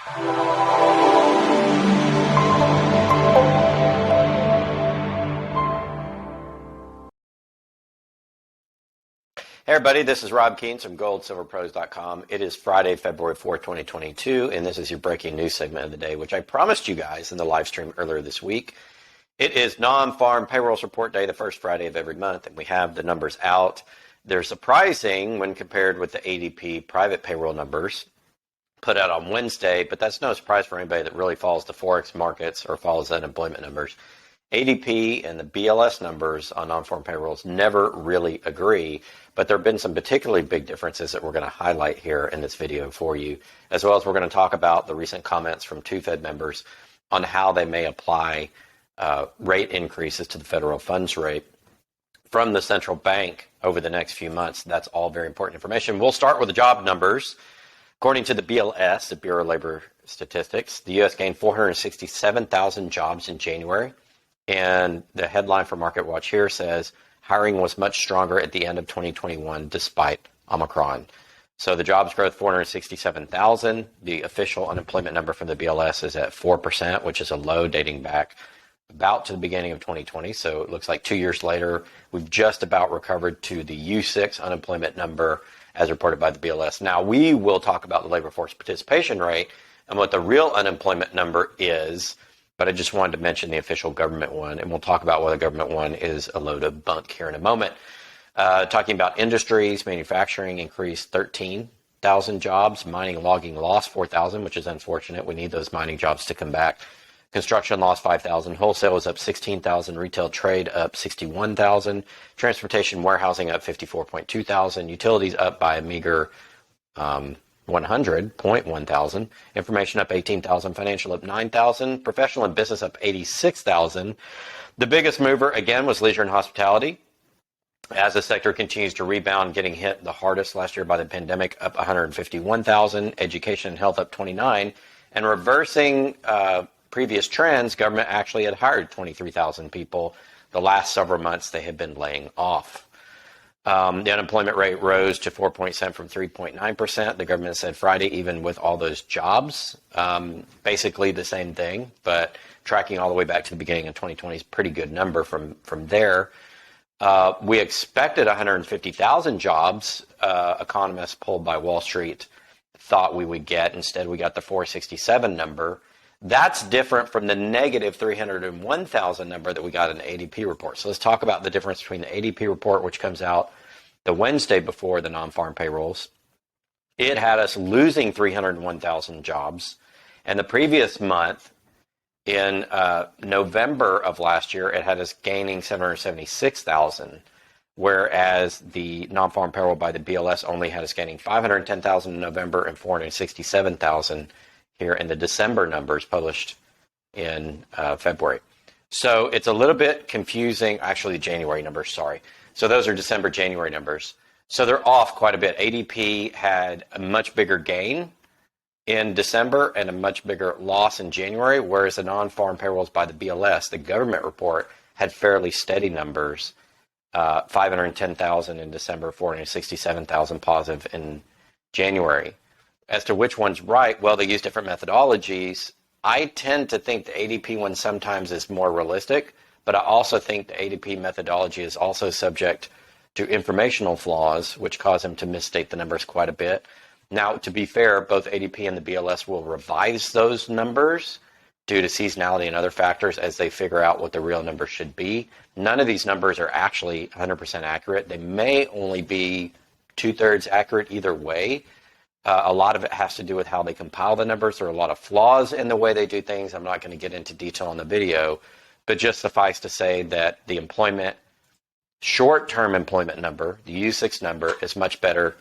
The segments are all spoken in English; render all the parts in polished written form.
Hey everybody, this is Rob Keynes from 𝙂𝙊𝙀𝙊𝙎.com. It is Friday, February 4th, 2022, and this is your breaking news segment of the day, which I promised you guys in the live stream earlier this week. It is non-farm payrolls report day, the first Friday of every month, and we have the numbers out. They're surprising when compared with the ADP private payroll numbers put out on Wednesday, but that's no surprise for anybody that really follows the Forex markets or follows the unemployment numbers. ADP and the BLS numbers on non-farm payrolls never really agree, but there have been some particularly big differences that we're going to highlight here in this video for you, as well as we're going to talk about the recent comments from two Fed members on how they may apply rate increases to the federal funds rate from the central bank over the next few months. That's all very important information. We'll start with the job numbers. According to the BLS, the Bureau of Labor Statistics, the U.S. gained 467,000 jobs in January. And the headline for Market Watch here says, hiring was much stronger at the end of 2021 despite Omicron. So the jobs growth, 467,000. The official unemployment number from the BLS is at 4%, which is a low dating back about to the beginning of 2020. So it looks like 2 years later, we've just about recovered to the U6 unemployment number as reported by the BLS. Now, we will talk about the labor force participation rate and what the real unemployment number is, but I just wanted to mention the official government one, and we'll talk about why the government one is a load of bunk here in a moment. Talking about industries, manufacturing increased 13,000 jobs, mining and logging lost 4,000, which is unfortunate. We need those mining jobs to come back. Construction lost 5,000, wholesale was up 16,000, retail trade up 61,000, transportation warehousing up 54.2 thousand, utilities up by a meager 100.1 thousand, information up 18,000, financial up 9,000, professional and business up 86,000. The biggest mover again was leisure and hospitality, as the sector continues to rebound, getting hit the hardest last year by the pandemic, up 151,000, education and health up 29, and reversing previous trends, government actually had hired 23,000 people. The last several months they had been laying off. The unemployment rate rose to 4% from 3.9%. The government said Friday, even with all those jobs, basically the same thing, but tracking all the way back to the beginning of 2020 is a pretty good number from there. We expected 150,000 jobs, economists polled by Wall Street thought we would get. Instead, we got the 467 number. That's different from the negative 301,000 number that we got in the ADP report. So let's talk about the difference between the ADP report, which comes out the Wednesday before the non-farm payrolls. It had us losing 301,000 jobs. And the previous month, in November of last year, it had us gaining 776,000, whereas the non-farm payroll by the BLS only had us gaining 510,000 in November and 467,000 here in the December numbers published in February. So it's a little bit confusing, actually January numbers, sorry. So those are December, January numbers. So they're off quite a bit. ADP had a much bigger gain in December and a much bigger loss in January, whereas the non-farm payrolls by the BLS, the government report, had fairly steady numbers, 510,000 in December, 467,000 positive in January. As to which one's right, well, they use different methodologies. I tend to think the ADP one sometimes is more realistic, but I also think the ADP methodology is also subject to informational flaws, which cause them to misstate the numbers quite a bit. Now, to be fair, both ADP and the BLS will revise those numbers due to seasonality and other factors as they figure out what the real number should be. None of these numbers are actually 100% accurate. They may only be 2/3 accurate either way. A lot of it has to do with how they compile the numbers. There are a lot of flaws in the way they do things. I'm not going to get into detail in the video, but just suffice to say that the short-term employment number, the U6 number, is much better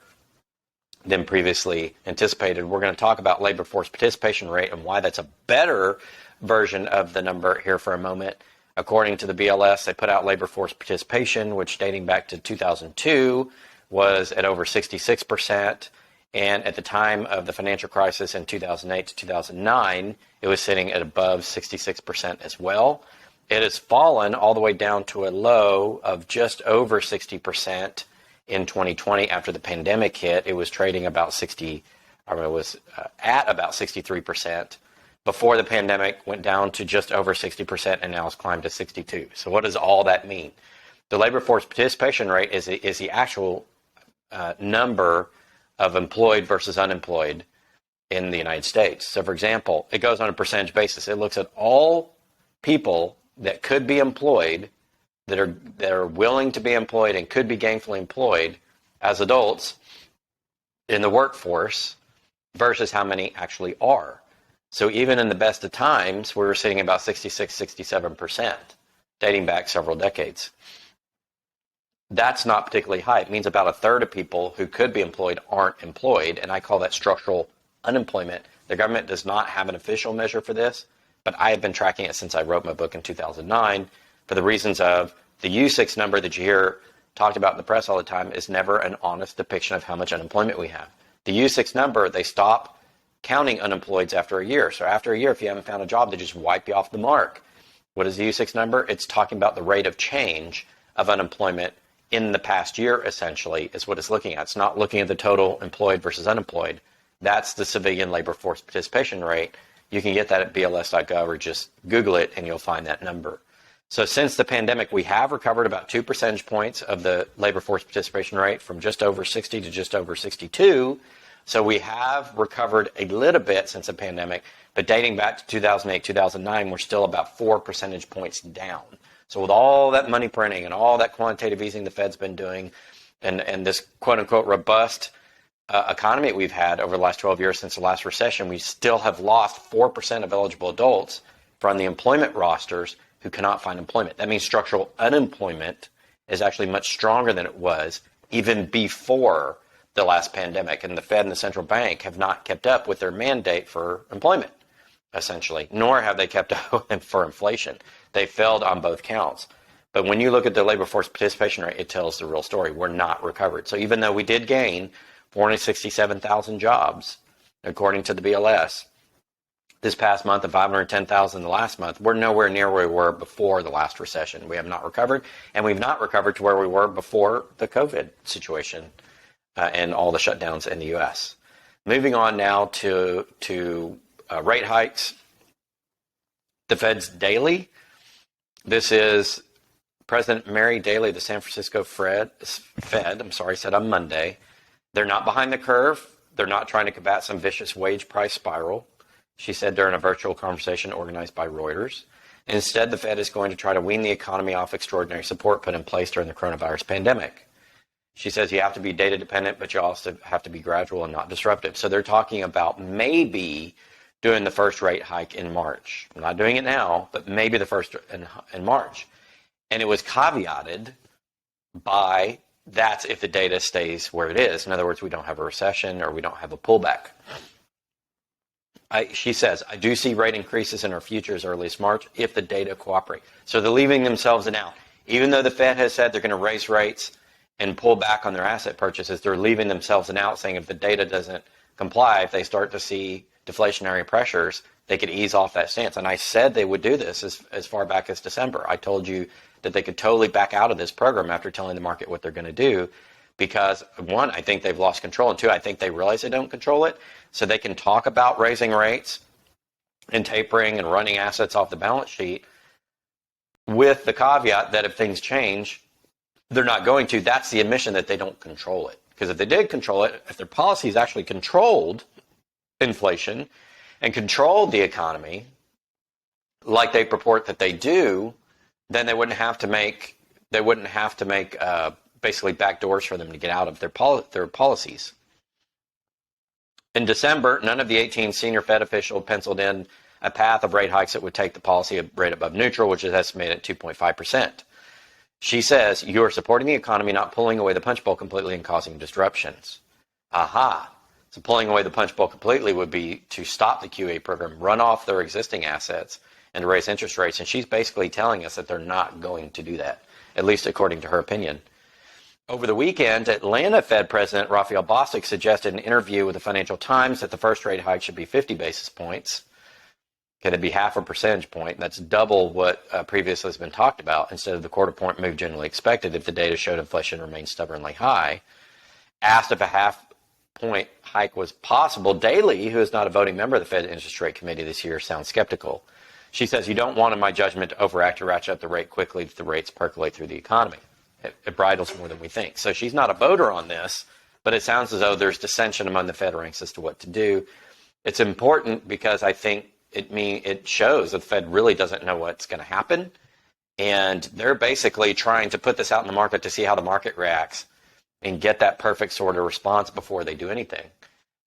than previously anticipated. We're going to talk about labor force participation rate and why that's a better version of the number here for a moment. According to the BLS, they put out labor force participation, which dating back to 2002 was at over 66%. And at the time of the financial crisis in 2008 to 2009, it was sitting at above 66% as well. It has fallen all the way down to a low of just over 60% in 2020 after the pandemic hit. It was trading about 60 was at about 63%. Before the pandemic, went down to just over 60%, and now it's climbed to 62. So what does all that mean? The labor force participation rate is the actual number of employed versus unemployed in the United States. So for example, it goes on a percentage basis. It looks at all people that could be employed, that are willing to be employed and could be gainfully employed as adults in the workforce versus how many actually are. So even in the best of times, we were sitting about 66, 67%, dating back several decades. That's not particularly high. It means about a third of people who could be employed aren't employed, and I call that structural unemployment. The government does not have an official measure for this, but I have been tracking it since I wrote my book in 2009 for the reasons of the 𝙂6 number that you hear talked about in the press all the time is never an honest depiction of how much unemployment we have. The 𝙂6 number, they stop counting unemployeds after a year. So after a year, if you haven't found a job, they just wipe you off the mark. What is the 𝙂6 number? It's talking about the rate of change of unemployment in the past year, essentially, is what it's looking at. It's not looking at the total employed versus unemployed. That's the civilian labor force participation rate. You can get that at BLS.gov or just Google it and you'll find that number. So since the pandemic, we have recovered about 2 percentage points of the labor force participation rate from just over 60 to just over 62. So we have recovered a little bit since the pandemic, but dating back to 2008, 2009, we're still about 4 percentage points down. So with all that money printing and all that quantitative easing the Fed's been doing, and this quote-unquote robust economy that we've had over the last 12 years since the last recession, we still have lost 4% of eligible adults from the employment rosters who cannot find employment. That means structural unemployment is actually much stronger than it was even before the last pandemic, and the Fed and the central bank have not kept up with their mandate for employment, essentially, nor have they kept up for inflation. They failed on both counts. But when you look at the labor force participation rate, it tells the real story. We're not recovered. So even though we did gain 467,000 jobs, according to the BLS, this past month and 510,000 the last month, we're nowhere near where we were before the last recession. We have not recovered, and we've not recovered to where we were before the COVID situation and all the shutdowns in the U.S. Moving on now to rate hikes. The Fed's daily. This is President Mary Daly of the San Francisco Fed, said on Monday, they're not behind the curve. They're not trying to combat some vicious wage price spiral, she said during a virtual conversation organized by Reuters. Instead, the Fed is going to try to wean the economy off extraordinary support put in place during the coronavirus pandemic. She says you have to be data dependent, but you also have to be gradual and not disruptive. So they're talking about maybe doing the first rate hike in March. I'm not doing it now, but maybe the first in March. And it was caveated by that's if the data stays where it is. In other words, we don't have a recession or we don't have a pullback. She says, I do see rate increases in our future as early as March if the data cooperate. So they're leaving themselves an out. Even though the Fed has said they're going to raise rates and pull back on their asset purchases, they're leaving themselves an out, saying if the data doesn't comply, if they start to see deflationary pressures, they could ease off that stance. And I said they would do this as far back as December. I told you that they could totally back out of this program after telling the market what they're going to do because, one, I think they've lost control, and two, I think they realize they don't control it. So they can talk about raising rates and tapering and running assets off the balance sheet with the caveat that if things change, they're not going to. That's the admission that they don't control it. Because if they did control it, if their policies actually controlled inflation and controlled the economy like they purport that they do, then they wouldn't have to make basically back doors for them to get out of their policies. In December, none of the 18 senior Fed officials penciled in a path of rate hikes that would take the policy rate above neutral, which is estimated at 2.5%. She says, you are supporting the economy, not pulling away the punch bowl completely and causing disruptions. Aha. So pulling away the punch bowl completely would be to stop the QE program, run off their existing assets, and raise interest rates. And she's basically telling us that they're not going to do that, at least according to her opinion. Over the weekend, Atlanta Fed President Raphael Bostic suggested in an interview with the Financial Times that the first rate hike should be 50 basis points. Could it be half a percentage point? That's double what previously has been talked about instead of the quarter point move generally expected if the data showed inflation remains stubbornly high. Asked if a half point hike was possible. 𝙂𝙊𝙇𝘿, who is not a voting member of the Fed Interest Rate Committee this year, sounds skeptical. She says, you don't want, in my judgment, to overact or ratchet up the rate quickly if the rates percolate through the economy. It bridles more than we think. So she's not a voter on this, but it sounds as though there's dissension among the Fed ranks as to what to do. It's important because I think it shows that the Fed really doesn't know what's going to happen. And they're basically trying to put this out in the market to see how the market reacts and get that perfect sort of response before they do anything.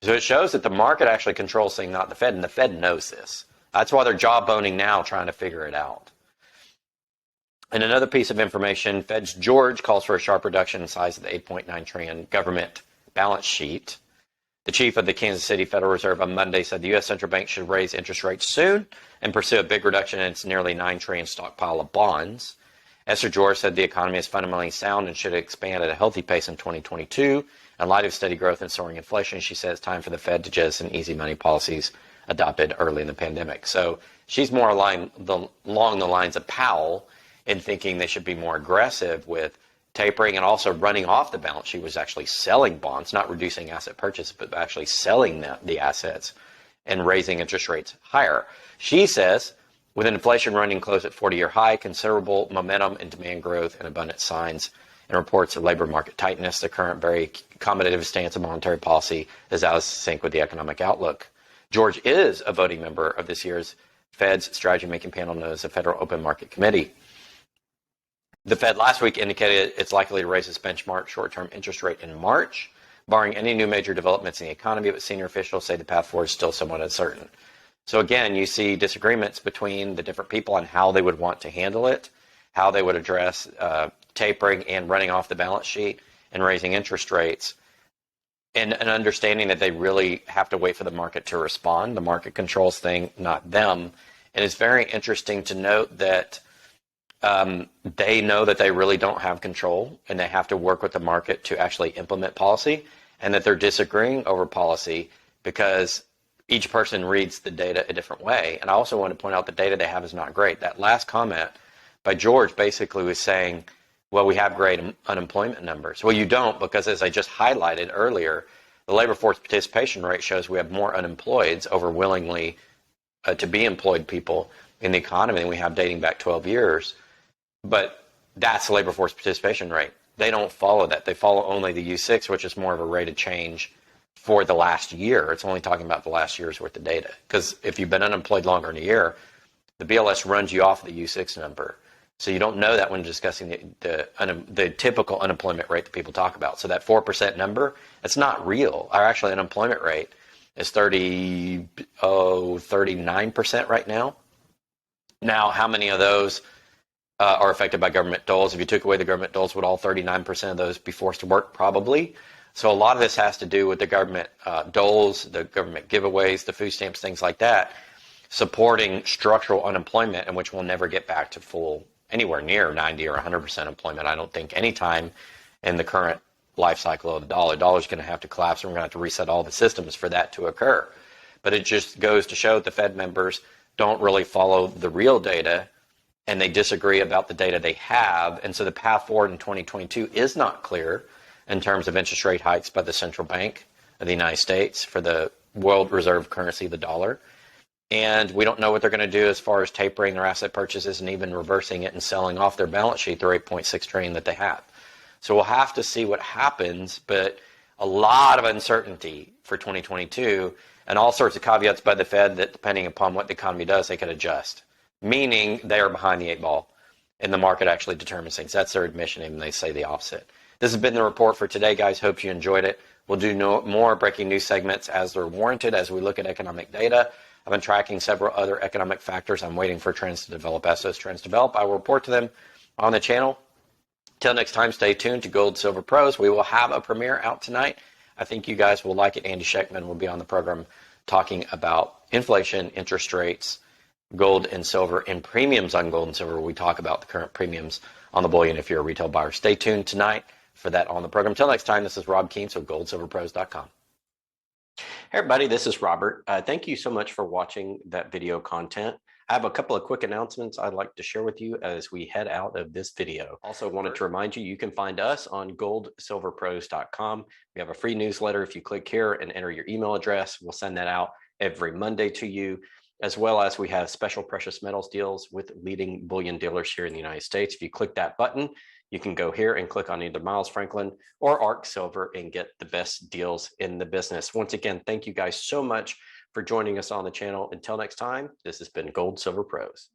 So it shows that the market actually controls things, not the Fed, and the Fed knows this. That's why they're jawboning now, trying to figure it out. And another piece of information, Fed's George calls for a sharp reduction in size of the $8.9 trillion government balance sheet. The chief of the Kansas City Federal Reserve on Monday said the U.S. Central Bank should raise interest rates soon and pursue a big reduction in its nearly $9 trillion stockpile of bonds. Esther George said the economy is fundamentally sound and should expand at a healthy pace in 2022. In light of steady growth and soaring inflation, she says it's time for the Fed to jettison easy money policies adopted early in the pandemic. So she's more along the lines of Powell in thinking they should be more aggressive with tapering and also running off the balance sheet, was actually selling bonds, not reducing asset purchase, but actually selling the assets and raising interest rates higher. She says, with inflation running close at 40-year high, considerable momentum in demand growth and abundant signs and reports of labor market tightness, the current very accommodative stance of monetary policy is out of sync with the economic outlook. George is a voting member of this year's Fed's strategy-making panel known as the Federal Open Market Committee. The Fed last week indicated it's likely to raise its benchmark short-term interest rate in March, barring any new major developments in the economy, but senior officials say the path forward is still somewhat uncertain. So again, you see disagreements between the different people on how they would want to handle it, how they would address tapering and running off the balance sheet and raising interest rates, and an understanding that they really have to wait for the market to respond. The market controls things, not them. And it's very interesting to note that they know that they really don't have control and they have to work with the market to actually implement policy, and that they're disagreeing over policy because each person reads the data a different way. And I also want to point out the data they have is not great. That last comment by George basically was saying, well, we have great unemployment numbers. Well, you don't, because as I just highlighted earlier, the labor force participation rate shows we have more unemployeds over willingly to be employed people in the economy than we have dating back 12 years. But that's the labor force participation rate. They don't follow that. They follow only the U6, which is more of a rate of change for the last year. It's only talking about the last year's worth of data. Because if you've been unemployed longer than a year, the BLS runs you off the U6 number. So you don't know that when discussing the typical unemployment rate that people talk about. So that 4% number, it's not real. Our actual unemployment rate is 39% right now. Now, how many of those are affected by government doles? If you took away the government doles, would all 39% of those be forced to work? Probably. So a lot of this has to do with the government doles, the government giveaways, the food stamps, things like that, supporting structural unemployment, in which we'll never get back to full, anywhere near 90 or 100% employment. I don't think any time in the current life cycle of the dollar. Dollar's going to have to collapse, and we're going to have to reset all the systems for that to occur. But it just goes to show that the Fed members don't really follow the real data, and they disagree about the data they have. And so the path forward in 2022 is not clear in terms of interest rate hikes by the central bank of the United States for the world reserve currency, the dollar. And we don't know what they're going to do as far as tapering their asset purchases and even reversing it and selling off their balance sheet, their $8.6 trillion that they have. So we'll have to see what happens, but a lot of uncertainty for 2022 and all sorts of caveats by the Fed that depending upon what the economy does, they could adjust, meaning they are behind the eight ball and the market actually determines things. That's their admission, and they say the opposite. This has been the report for today, guys. Hope you enjoyed it. We'll do more breaking news segments as they're warranted as we look at economic data. I've been tracking several other economic factors. I'm waiting for trends to develop. As those trends develop, I will report to them on the channel. Till next time, stay tuned to Gold, Silver Pros. We will have a premiere out tonight. I think you guys will like it. Andy Schechtman will be on the program talking about inflation, interest rates, gold and silver, and premiums on gold and silver. We talk about the current premiums on the bullion if you're a retail buyer. Stay tuned tonight for that on the program. Till next time, this is Rob Keens with GoldSilverPros.com. Hey everybody, this is Robert. Thank you so much for watching that video content. I have a couple of quick announcements I'd like to share with you as we head out of this video. Also wanted to remind you, you can find us on goldsilverpros.com. We have a free newsletter. If you click here and enter your email address, we'll send that out every Monday to you, as well as we have special precious metals deals with leading bullion dealers here in the United States. If you click that button, you can go here and click on either Miles Franklin or ARC Silver and get the best deals in the business. Once again, thank you guys so much for joining us on the channel. Until next time, this has been Gold Silver Pros.